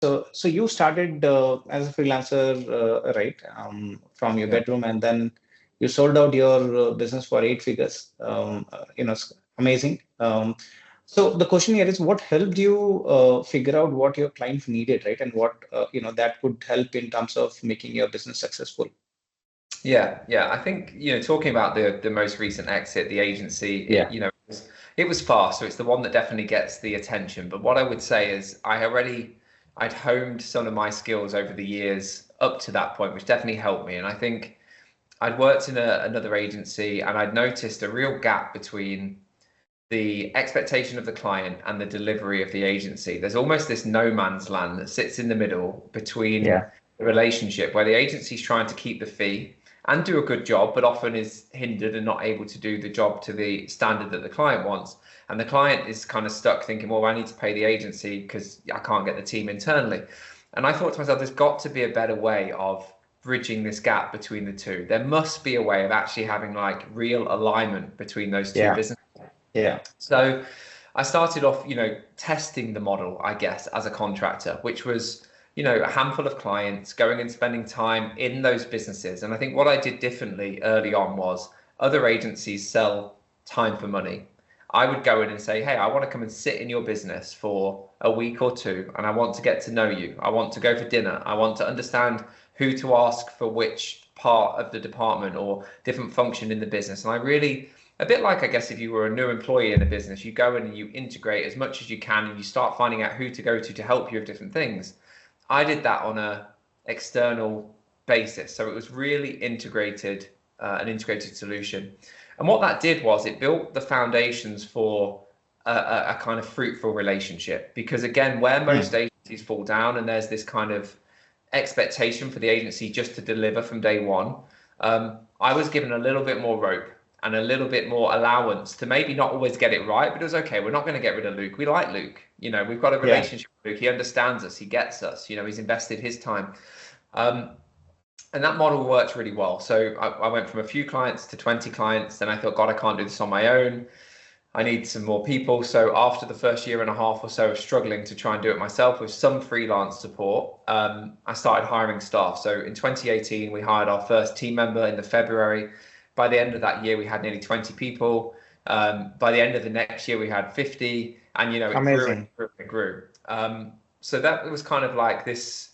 So you started as a freelancer, right, from your Yeah. bedroom, and then you sold out your business for 8 figures. Amazing. So the question here is, what helped you figure out what your client needed, right, and what that could help in terms of making your business successful? Yeah. I think, talking about the most recent exit, the agency, Yeah. it was fast, so it's the one that definitely gets the attention. But what I would say is I'd honed some of my skills over the years up to that point, which definitely helped me. And I think I'd worked in another agency and I'd noticed a real gap between the expectation of the client and the delivery of the agency. There's almost this no man's land that sits in the middle between Yeah. the relationship where the agency's trying to keep the fee and do a good job, but often is hindered and not able to do the job to the standard that the client wants. And the client is kind of stuck thinking, well, I need to pay the agency because I can't get the team internally. And I thought to myself, there's got to be a better way of bridging this gap between the two. There must be a way of actually having like real alignment between those two Yeah. businesses. Yeah. So I started off, testing the model, I guess, as a contractor, which was, a handful of clients going and spending time in those businesses. And I think what I did differently early on was other agencies sell time for money. I would go in and say, hey, I want to come and sit in your business for a week or two, and I want to get to know you. I want to go for dinner. I want to understand who to ask for which part of the department or different function in the business. And I really, a bit like, I guess, if you were a new employee in a business, you go in and you integrate as much as you can and you start finding out who to go to help you with different things. I did that on a external basis. So it was really integrated, an integrated solution. And what that did was it built the foundations for a kind of fruitful relationship. Because again, where most Mm. agencies fall down and there's this kind of expectation for the agency just to deliver from day one, I was given a little bit more rope and a little bit more allowance to maybe not always get it right, but it was okay. We're not going to get rid of Luke. We like Luke. We've got a Yeah. relationship with Luke. He understands us. He gets us. He's invested his time. Um, and that model worked really well. So I went from a few clients to 20 clients. Then I thought, God, I can't do this on my own. I need some more people. So after the first year and a half or so of struggling to try and do it myself with some freelance support, I started hiring staff. So in 2018, we hired our first team member in the February. By the end of that year, we had nearly 20 people. By the end of the next year, we had 50, and it grew and Amazing. grew and grew. So that was kind of like this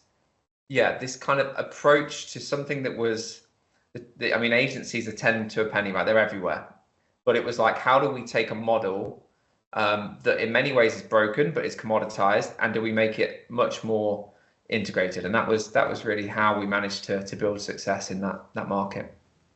kind of approach to something that was, I mean, agencies are 10 to a penny, right? They're everywhere. But it was like, how do we take a model that in many ways is broken, but is commoditized, and do we make it much more integrated? And that was really how we managed to build success in that market.